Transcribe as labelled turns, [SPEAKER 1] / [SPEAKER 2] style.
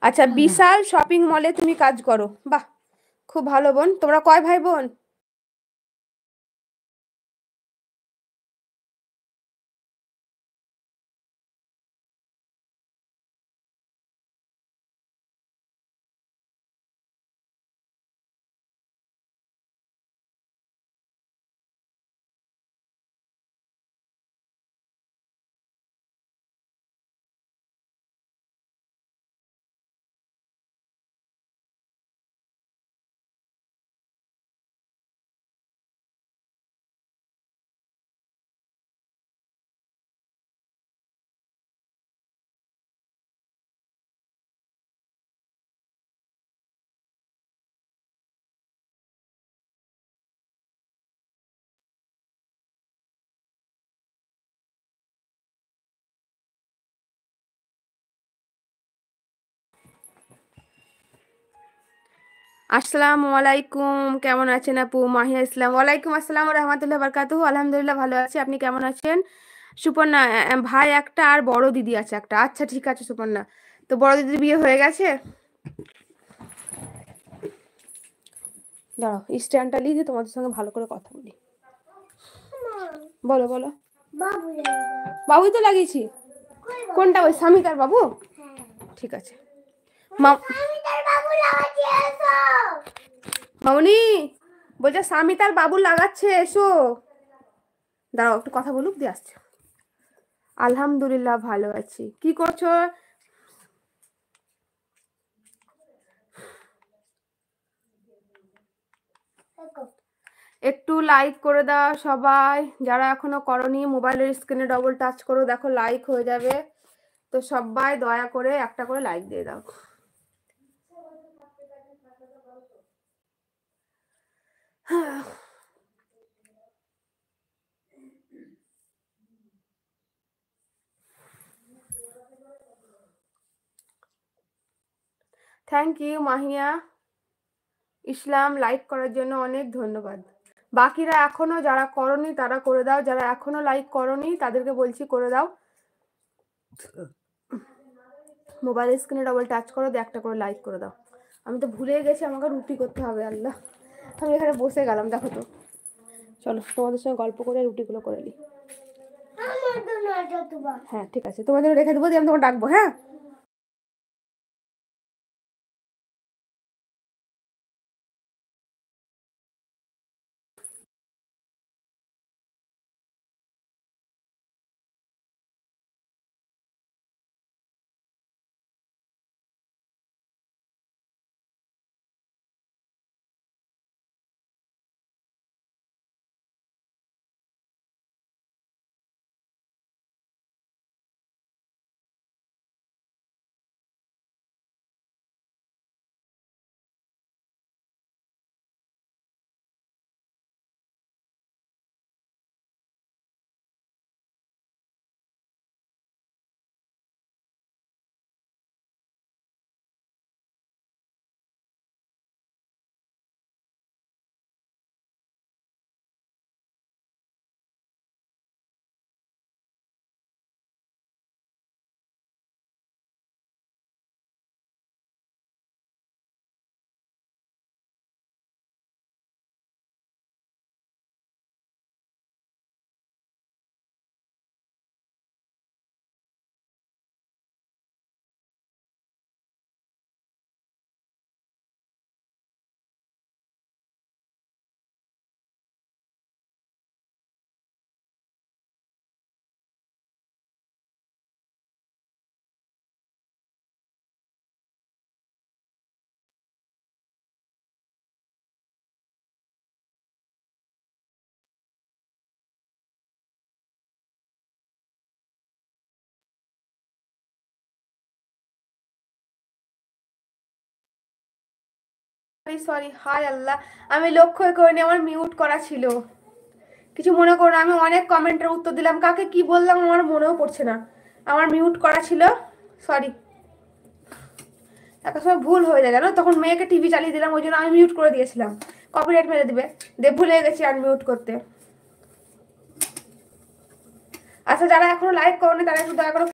[SPEAKER 1] আচ্ছা, বিশাল শপিং মলে তুমি কাজ করো, বাহ, খুব ভালো বোন। তোমরা কয় ভাই বোন? আসসালামু আলাইকুম, কেমন আছেন আপু? মাহিয়া ইসলাম, ওয়ালাইকুম আসসালাম রহমতুল্লাহ বারকাতুহু। আলহামদুলিল্লাহ ভালো আছি, আপনি কেমন আছেন? সুপর্ণা, ভাই একটা আর বড় দিদি আছে একটা। আচ্ছা ঠিক আছে সুপর্ণা, তো বড় দিদির বিয়ে হয়ে গেছে? দাঁড়াও, স্ট্যান্ডটা নিয়ে তোমাদের সঙ্গে ভালো করে কথা বলি। বলো বলো। বাবুই তো লাগিয়েছি। কোনটা, ওই স্বামীকার বাবু? ঠিক আছে। মামনি বলছে স্বামী তার বাবু লাগাচ্ছে, এসো। দাঁড়াও একটু কথা বলুক, দিয়ে আসছে। আলহামদুলিল্লাহ ভালো আছি, কি করছো? একটু লাইক করে দাও সবাই, যারা এখনো করনি মোবাইলের স্ক্রিনে ডবল টাচ করো, দেখো লাইক হয়ে যাবে। তো সবাই দয়া করে একটা করে লাইক দিয়ে দাও। Thank you Mahiya Islam, like করার জন্য অনেক ধন্যবাদ। বাকিরা এখনো যারা করনি তারা করে দাও, যারা এখনো লাইক করনি তাদেরকে বলছি করে দাও। মোবাইল স্ক্রিনে ডবল টাচ করো, দিয়ে একটা করে লাইক করে দাও। আমি তো ভুলে গেছি, আমাকে রুটি করতে হবে। আল্লাহ, আমি এখানে বসে গেলাম, দেখো তো। চলো তোমাদের সঙ্গে গল্প করে রুটিগুলো করে নিই। হ্যাঁ ঠিক আছে, তোমাদের রেখে দেবো, দিয়ে আমি তোমাকে ডাকবো। হ্যাঁ সরি সরি, হাই আল্লাহ, আমি লক্ষ্য করিনি, আমার মিউট করা ছিল। কিছু মনে করো না, আমি অনেক কমেন্টের উত্তর দিলাম, কাকে কি বললাম আমার মনেও পড়ছে না, আমার মিউট করা ছিল। সরি, একটা সময় ভুল হয়ে যায় জানো, তখন মেয়েকে টিভি চালিয়ে দিলাম, ওই জন্য আমি মিউট করে দিয়েছিলাম, কপিরাইট মেরে দিবে, ভুলে গেছি আনমিউট করতে। আচ্ছা, যারা এখনো লাইক করোনি তারা একটু দয়া করে